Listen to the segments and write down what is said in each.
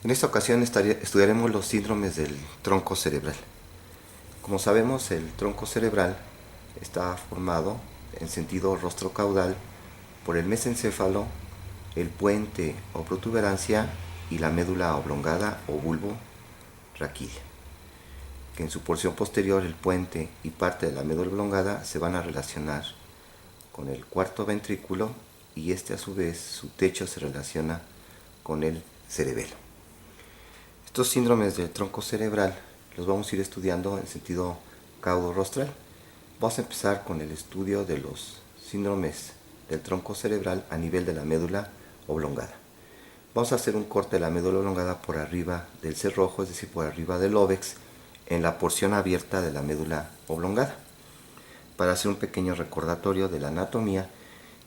En esta ocasión estudiaremos los síndromes del tronco cerebral. Como sabemos, el tronco cerebral está formado en sentido rostrocaudal por el mesencéfalo, el puente o protuberancia y la médula oblongada o bulbo raquídea, que en su porción posterior el puente y parte de la médula oblongada se van a relacionar con el cuarto ventrículo y este a su vez su techo se relaciona con el cerebelo. Estos síndromes del tronco cerebral los vamos a ir estudiando en sentido caudo-rostral. Vamos a empezar con el estudio de los síndromes del tronco cerebral a nivel de la médula oblongada. Vamos a hacer un corte de la médula oblongada por arriba del cerrojo, es decir, por arriba del óbex, en la porción abierta de la médula oblongada, para hacer un pequeño recordatorio de la anatomía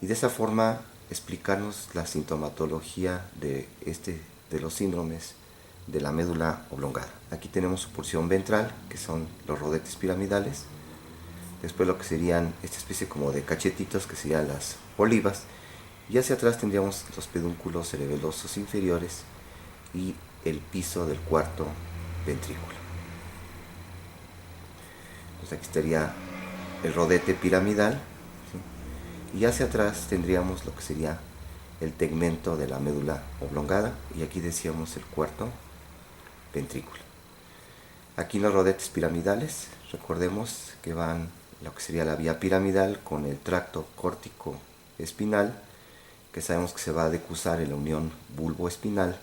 y de esa forma explicarnos la sintomatología de los síndromes de la médula oblongada. Aquí tenemos su porción ventral, que son los rodetes piramidales, después lo que serían esta especie como de cachetitos, que serían las olivas, y hacia atrás tendríamos los pedúnculos cerebelosos inferiores y el piso del cuarto ventrículo. Entonces aquí estaría el rodete piramidal, ¿sí? Y hacia atrás tendríamos lo que sería el tegmento de la médula oblongada, y aquí decíamos el cuarto ventrículo. Aquí los rodetes piramidales, recordemos que van lo que sería la vía piramidal con el tracto córtico espinal, que sabemos que se va a decusar en la unión bulbo-espinal,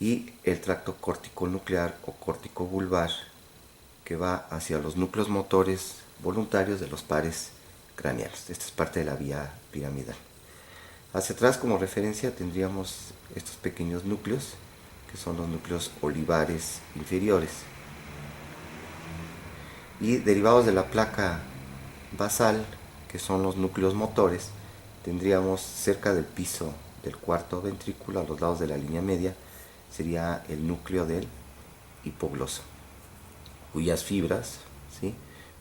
y el tracto córtico nuclear o córtico vulvar, que va hacia los núcleos motores voluntarios de los pares craneales. Esta es parte de la vía piramidal. Hacia atrás, como referencia, tendríamos estos pequeños núcleos, que son los núcleos olivares inferiores. Y derivados de la placa basal, que son los núcleos motores, tendríamos cerca del piso del cuarto ventrículo, a los lados de la línea media, sería el núcleo del hipogloso, cuyas fibras, ¿sí?,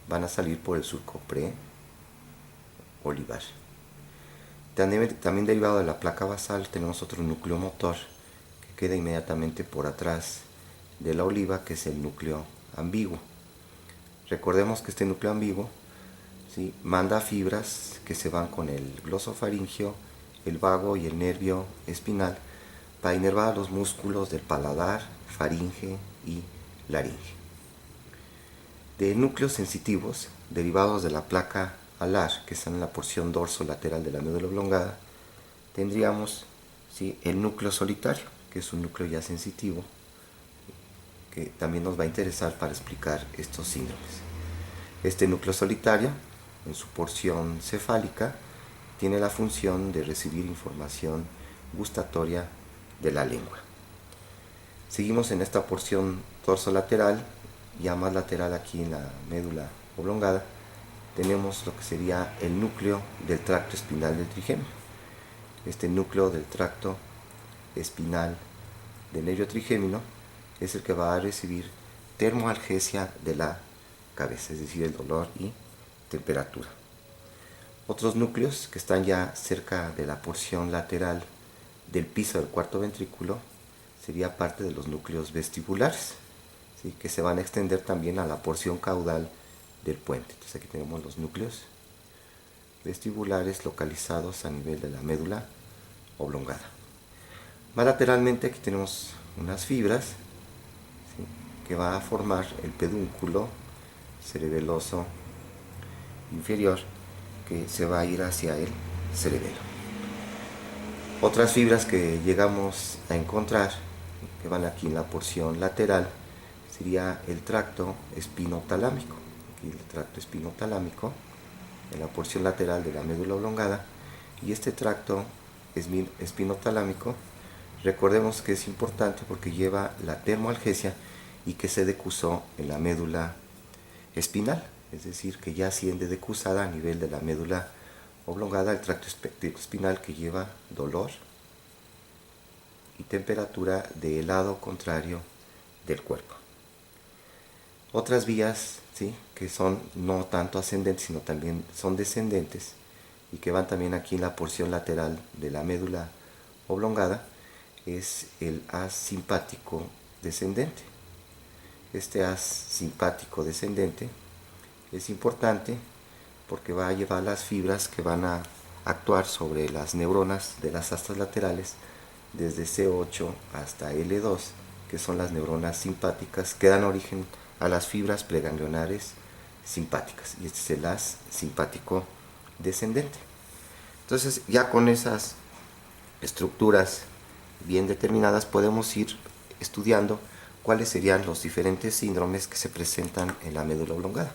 van a salir por el surco pre-olivar. También derivado de la placa basal tenemos otro núcleo motor que queda inmediatamente por atrás de la oliva, que es el núcleo ambiguo. Recordemos que este núcleo ambiguo, ¿sí?, manda fibras que se van con el glosofaringio, el vago y el nervio espinal para inervar los músculos del paladar, faringe y laringe. De núcleos sensitivos, derivados de la placa alar, que están en la porción dorso-lateral de la médula oblongada, tendríamos, ¿sí?, el núcleo solitario, que es un núcleo ya sensitivo, que también nos va a interesar para explicar estos síndromes. Este núcleo solitario, en su porción cefálica, tiene la función de recibir información gustatoria de la lengua. Seguimos en esta porción dorsolateral, ya más lateral aquí en la médula oblongada, tenemos lo que sería el núcleo del tracto espinal del trigémino. Este núcleo del tracto espinal del nervio trigémino es el que va a recibir termoalgesia de la cabeza, es decir, el dolor y temperatura. Otros núcleos que están ya cerca de la porción lateral del piso del cuarto ventrículo sería parte de los núcleos vestibulares, ¿sí?, que se van a extender también a la porción caudal del puente. Entonces aquí tenemos los núcleos vestibulares localizados a nivel de la médula oblongada. Más lateralmente aquí tenemos unas fibras, ¿sí?, que va a formar el pedúnculo cerebeloso inferior, que se va a ir hacia el cerebelo. Otras fibras que llegamos a encontrar, que van aquí en la porción lateral, sería el tracto espinotalámico. Aquí el tracto espinotalámico en la porción lateral de la médula oblongada, y este tracto espinotalámico, recordemos que es importante porque lleva la termoalgesia y que se decusó en la médula espinal, es decir, que ya asciende decusada a nivel de la médula oblongada el tracto espinal, que lleva dolor y temperatura del lado contrario del cuerpo. Otras vías, ¿sí?, que son no tanto ascendentes, sino también son descendentes, y que van también aquí en la porción lateral de la médula oblongada, es el haz simpático descendente. Este haz simpático descendente es importante porque va a llevar las fibras que van a actuar sobre las neuronas de las astas laterales desde C8 hasta L2, que son las neuronas simpáticas que dan origen a las fibras preganglionares simpáticas, y este es el haz simpático descendente. Entonces, ya con esas estructuras bien determinadas podemos ir estudiando cuáles serían los diferentes síndromes que se presentan en la médula oblongada,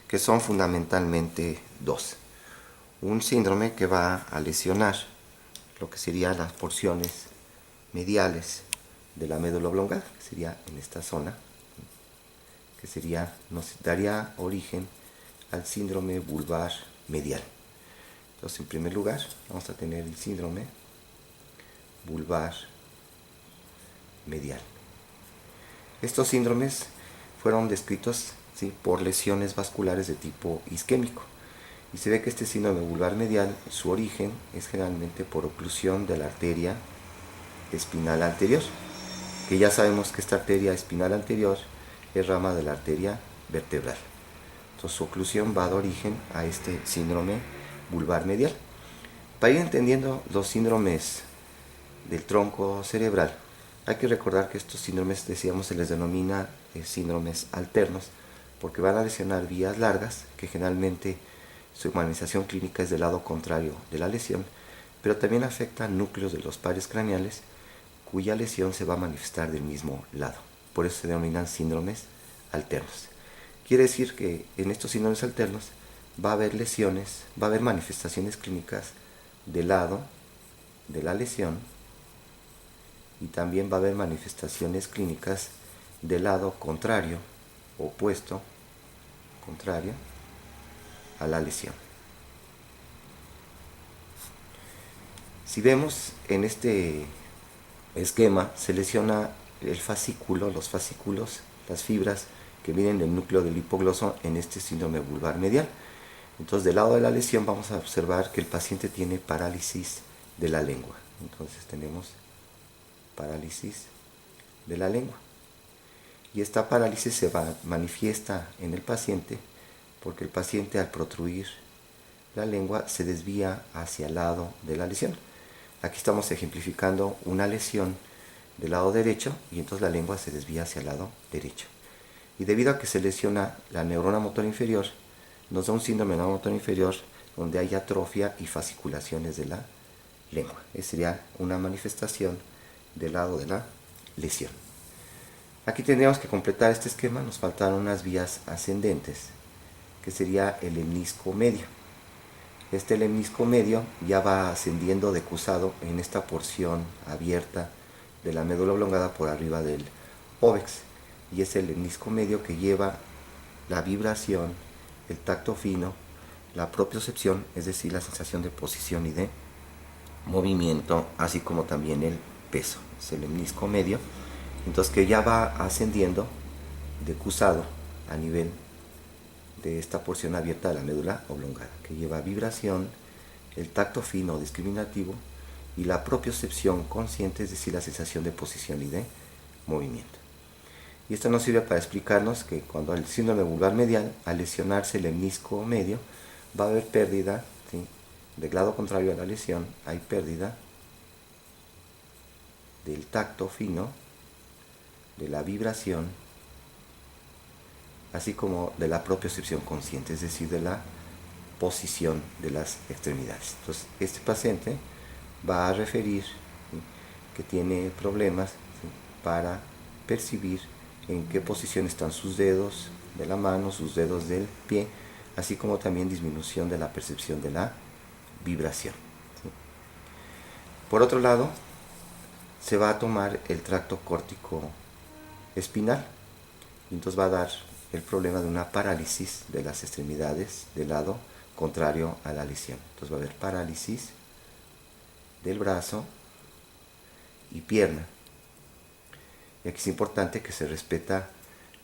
que son fundamentalmente dos. Un síndrome que va a lesionar lo que serían las porciones mediales de la médula oblongada, que sería en esta zona, que sería, nos daría origen al síndrome vulvar medial. Entonces, en primer lugar, vamos a tener el síndrome vulvar medial. Estos síndromes fueron descritos, ¿sí?, por lesiones vasculares de tipo isquémico. Y se ve que este síndrome vulvar medial, su origen es generalmente por oclusión de la arteria espinal anterior, que ya sabemos que esta arteria espinal anterior es rama de la arteria vertebral. Entonces, su oclusión va a dar origen a este síndrome vulvar medial. Para ir entendiendo los síndromes del tronco cerebral, hay que recordar que estos síndromes, decíamos, se les denomina síndromes alternos, porque van a lesionar vías largas, que generalmente su manifestación clínica es del lado contrario de la lesión, pero también afecta núcleos de los pares craneales, cuya lesión se va a manifestar del mismo lado. Por eso se denominan síndromes alternos. Quiere decir que en estos síndromes alternos va a haber lesiones, va a haber manifestaciones clínicas del lado de la lesión, y también va a haber manifestaciones clínicas del lado contrario, opuesto, contrario a la lesión. Si vemos en este esquema, se lesiona el fascículo, los fascículos, las fibras que vienen del núcleo del hipogloso en este síndrome vulvar medial. Entonces, del lado de la lesión vamos a observar que el paciente tiene parálisis de la lengua. Entonces tenemos parálisis de la lengua. Y esta parálisis se manifiesta en el paciente porque el paciente, al protruir la lengua, se desvía hacia el lado de la lesión. Aquí estamos ejemplificando una lesión del lado derecho, y entonces la lengua se desvía hacia el lado derecho. Y debido a que se lesiona la neurona motora inferior, nos da un síndrome de neurona motora inferior donde hay atrofia y fasciculaciones de la lengua. Esa sería una manifestación del lado de la lesión. Aquí tendríamos que completar este esquema. Nos faltaron unas vías ascendentes, que sería el lemnisco medio. Este lemnisco medio ya va ascendiendo decusado en esta porción abierta de la médula oblongada por arriba del óvex, y es el lemnisco medio que lleva la vibración, el tacto fino, la propiocepción, es decir, la sensación de posición y de movimiento, así como también el peso. Es el lemnisco medio, entonces, que ya va ascendiendo decusado a nivel de esta porción abierta de la médula oblongada, que lleva vibración, el tacto fino discriminativo y la propiocepción consciente, es decir, la sensación de posición y de movimiento. Y esto nos sirve para explicarnos que cuando el síndrome vulvar medial, al lesionarse el lemnisco medio, va a haber pérdida, ¿sí?, del lado contrario a la lesión, hay pérdida del tacto fino, de la vibración, así como de la propiocepción consciente, es decir, de la posición de las extremidades. Entonces, este paciente va a referir, ¿sí?, que tiene problemas, ¿sí?, para percibir en qué posición están sus dedos de la mano, sus dedos del pie, así como también disminución de la percepción de la vibración, ¿sí? Por otro lado, se va a tomar el tracto córtico espinal, y entonces va a dar el problema de una parálisis de las extremidades del lado contrario a la lesión. Entonces va a haber parálisis del brazo y pierna. Y aquí es importante que se respeta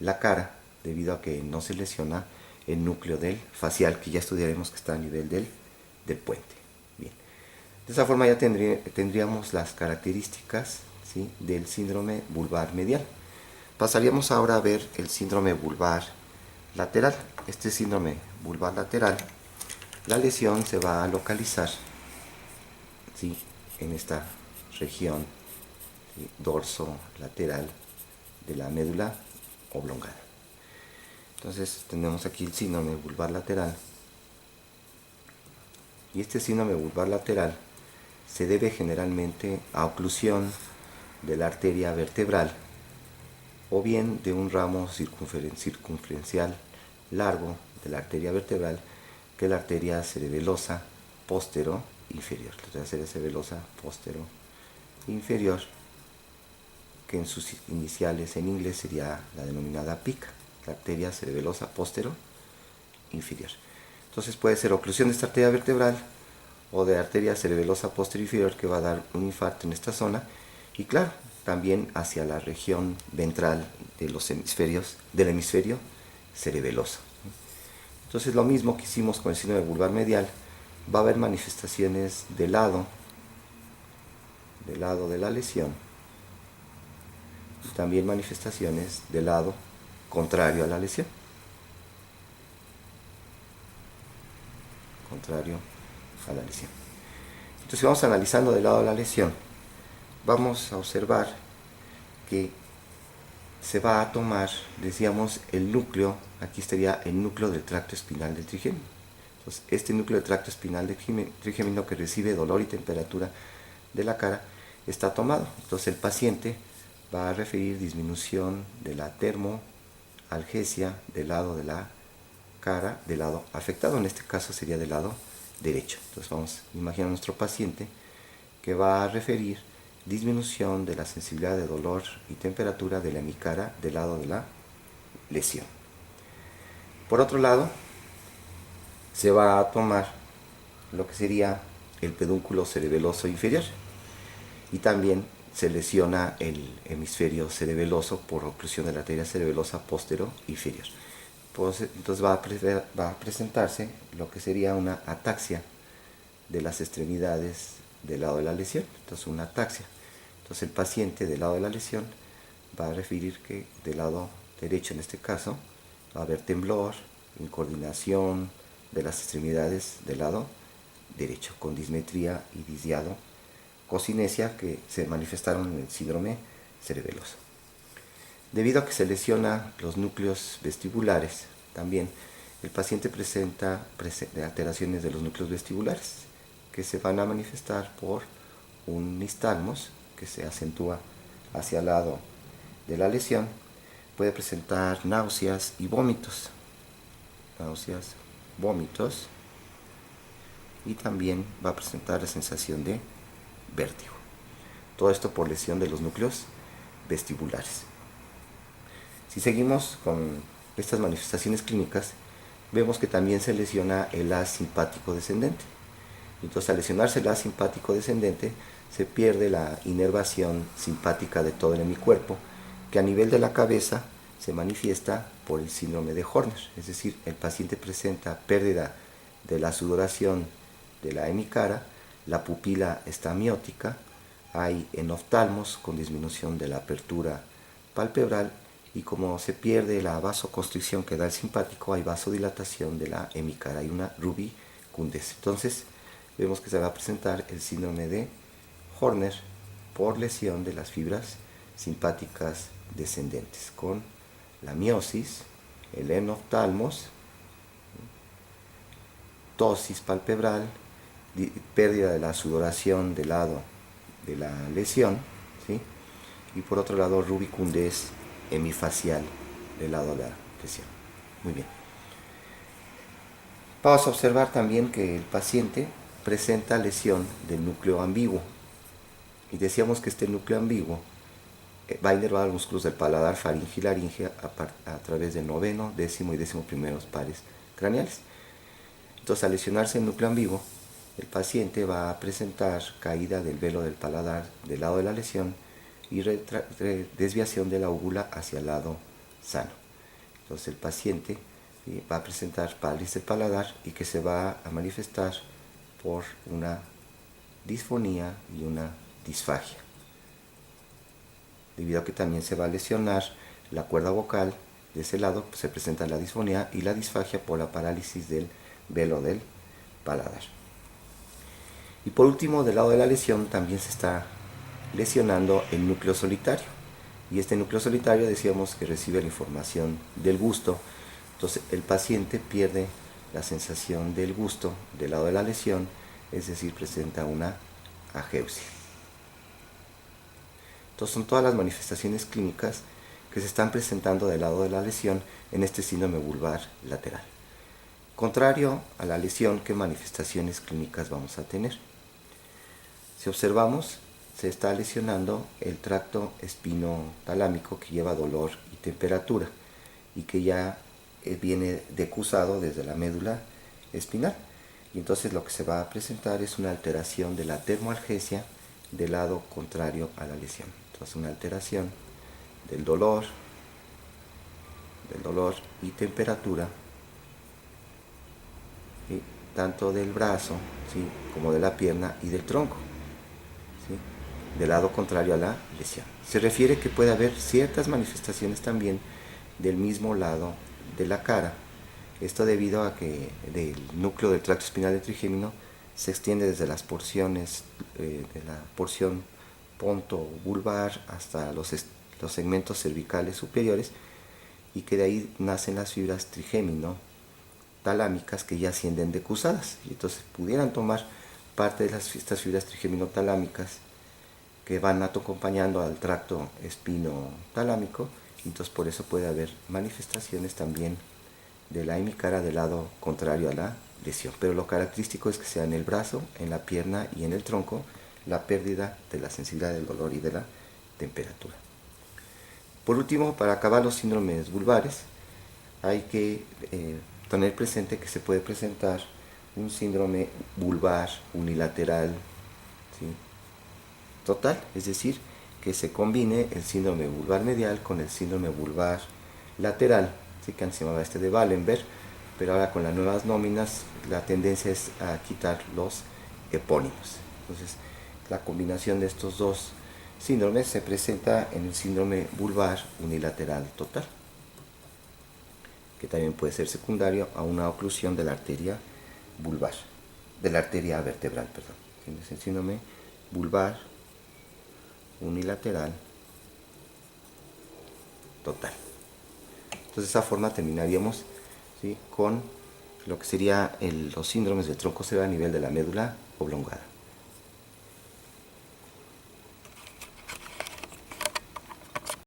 la cara, debido a que no se lesiona el núcleo del facial, que ya estudiaremos, que está a nivel del puente. Bien. De esa forma ya tendríamos las características, ¿sí?, del síndrome vulvar medial. Pasaríamos ahora a ver el síndrome vulvar lateral. Este síndrome vulvar lateral, la lesión se va a localizar, ¿sí?, en esta región, ¿sí?, dorso lateral de la médula oblongada. Entonces tenemos aquí el síndrome vulvar lateral, y este síndrome vulvar lateral se debe generalmente a oclusión de la arteria vertebral o bien de un ramo circunferencial largo de la arteria vertebral, que es la arteria cerebelosa póstero inferior. La arteria cerebelosa póstero inferior, que en sus iniciales en inglés sería la denominada PIC, la arteria cerebelosa póstero inferior. Entonces puede ser oclusión de esta arteria vertebral o de arteria cerebelosa póstero inferior, que va a dar un infarto en esta zona, y claro, también hacia la región ventral de los hemisferios, del hemisferio cerebeloso. Entonces lo mismo que hicimos con el síndrome vulvar medial, va a haber manifestaciones del lado de la lesión, y también manifestaciones del lado contrario a la lesión. Contrario a la lesión. Entonces, si vamos analizando del lado de la lesión, vamos a observar que se va a tomar, decíamos, el núcleo, aquí estaría el núcleo del tracto espinal del trigémino. Entonces, este núcleo del tracto espinal del trigémino, que recibe dolor y temperatura de la cara, está tomado. Entonces, el paciente va a referir disminución de la termoalgesia del lado de la cara, del lado afectado, en este caso sería del lado derecho. Entonces vamos a imaginar a nuestro paciente que va a referir disminución de la sensibilidad de dolor y temperatura de la hemicara del lado de la lesión. Por otro lado, se va a tomar lo que sería el pedúnculo cerebeloso inferior, y también se lesiona el hemisferio cerebeloso por oclusión de la arteria cerebelosa póstero inferior. Entonces va a presentarse lo que sería una ataxia de las extremidades del lado de la lesión. Entonces, una ataxia. Entonces, el paciente del lado de la lesión va a referir que del lado derecho, en este caso, va a haber temblor, incoordinación de las extremidades del lado derecho, con dismetría y disdiado, cocinesia, que se manifestaron en el síndrome cerebeloso. Debido a que se lesiona los núcleos vestibulares, también el paciente presenta alteraciones de los núcleos vestibulares, que se van a manifestar por un nistagmus que se acentúa hacia el lado de la lesión. Puede presentar náuseas y vómitos. Náuseas, vómitos, y también va a presentar la sensación de vértigo. Todo esto por lesión de los núcleos vestibulares. Si seguimos con estas manifestaciones clínicas, vemos que también se lesiona el haz simpático descendente. Entonces, al lesionarse el haz simpático descendente, se pierde la inervación simpática de todo el hemicuerpo, que a nivel de la cabeza se manifiesta por el síndrome de Horner. Es decir, el paciente presenta pérdida de la sudoración de la hemicara, la pupila está miótica, hay enoftalmos con disminución de la apertura palpebral, y como se pierde la vasoconstricción que da el simpático, hay vasodilatación de la hemicara, hay una rubicundez. Entonces vemos que se va a presentar el síndrome de Horner por lesión de las fibras simpáticas descendentes, con la miosis, el enoftalmos, ptosis palpebral, pérdida de la sudoración del lado de la lesión, ¿sí?, y por otro lado rubicundez hemifacial del lado de la lesión. Muy bien. Vamos a observar también que el paciente presenta lesión del núcleo ambiguo, y decíamos que este núcleo ambiguo va a inervar los músculos del paladar, faringe y laringe a través del noveno, décimo y décimo primeros pares craneales. Entonces, al lesionarse el núcleo ambiguo, el paciente va a presentar caída del velo del paladar del lado de la lesión y desviación de la úvula hacia el lado sano. Entonces, el paciente va a presentar parálisis del paladar, y que se va a manifestar por una disfonía y una disfagia. debido a que también se va a lesionar la cuerda vocal de ese lado, pues se presenta la disfonía y la disfagia por la parálisis del velo del paladar. Y por último, del lado de la lesión también se está lesionando el núcleo solitario. Y este núcleo solitario decíamos que recibe la información del gusto. Entonces el paciente pierde la sensación del gusto del lado de la lesión, es decir, presenta una ageusia. Entonces son todas las manifestaciones clínicas que se están presentando del lado de la lesión en este síndrome vulvar lateral. Contrario a la lesión, ¿qué manifestaciones clínicas vamos a tener? Si observamos, se está lesionando el tracto espinotalámico que lleva dolor y temperatura y que ya viene decusado desde la médula espinal. Y entonces lo que se va a presentar es una alteración de la termoalgesia del lado contrario a la lesión. Entonces una alteración del dolor y temperatura, ¿sí?, tanto del brazo, ¿sí?, como de la pierna y del tronco, ¿sí?, del lado contrario a la lesión. Se refiere que puede haber ciertas manifestaciones también del mismo lado de la cara. Esto debido a que el núcleo del tracto espinal del trigémino se extiende desde las porciones de la porción ponto-vulvar hasta los segmentos cervicales superiores, y que de ahí nacen las fibras trigémino-talámicas que ya ascienden decusadas. Y entonces pudieran tomar parte de estas fibras trigémino-talámicas que van acompañando al tracto espino-talámico, y entonces por eso puede haber manifestaciones también de la hemicara del lado contrario a la lesión. Pero lo característico es que sea en el brazo, en la pierna y en el tronco la pérdida de la sensibilidad del dolor y de la temperatura. Por último, para acabar los síndromes vulvares, hay que tener presente que se puede presentar un síndrome vulvar unilateral, ¿sí?, total, es decir, que se combine el síndrome vulvar medial con el síndrome vulvar lateral, ¿sí?, que antes se llamaba de Wallenberg, pero ahora con las nuevas nóminas la tendencia es a quitar los epónimos. Entonces, la combinación de estos dos síndromes se presenta en el síndrome vulvar unilateral total, que también puede ser secundario a una oclusión de la arteria vulvar, de la arteria vertebral, perdón. Es el síndrome vulvar unilateral total. Entonces, de esa forma terminaríamos, ¿sí?, con lo que sería los síndromes del tronco cerebral a nivel de la médula oblongada.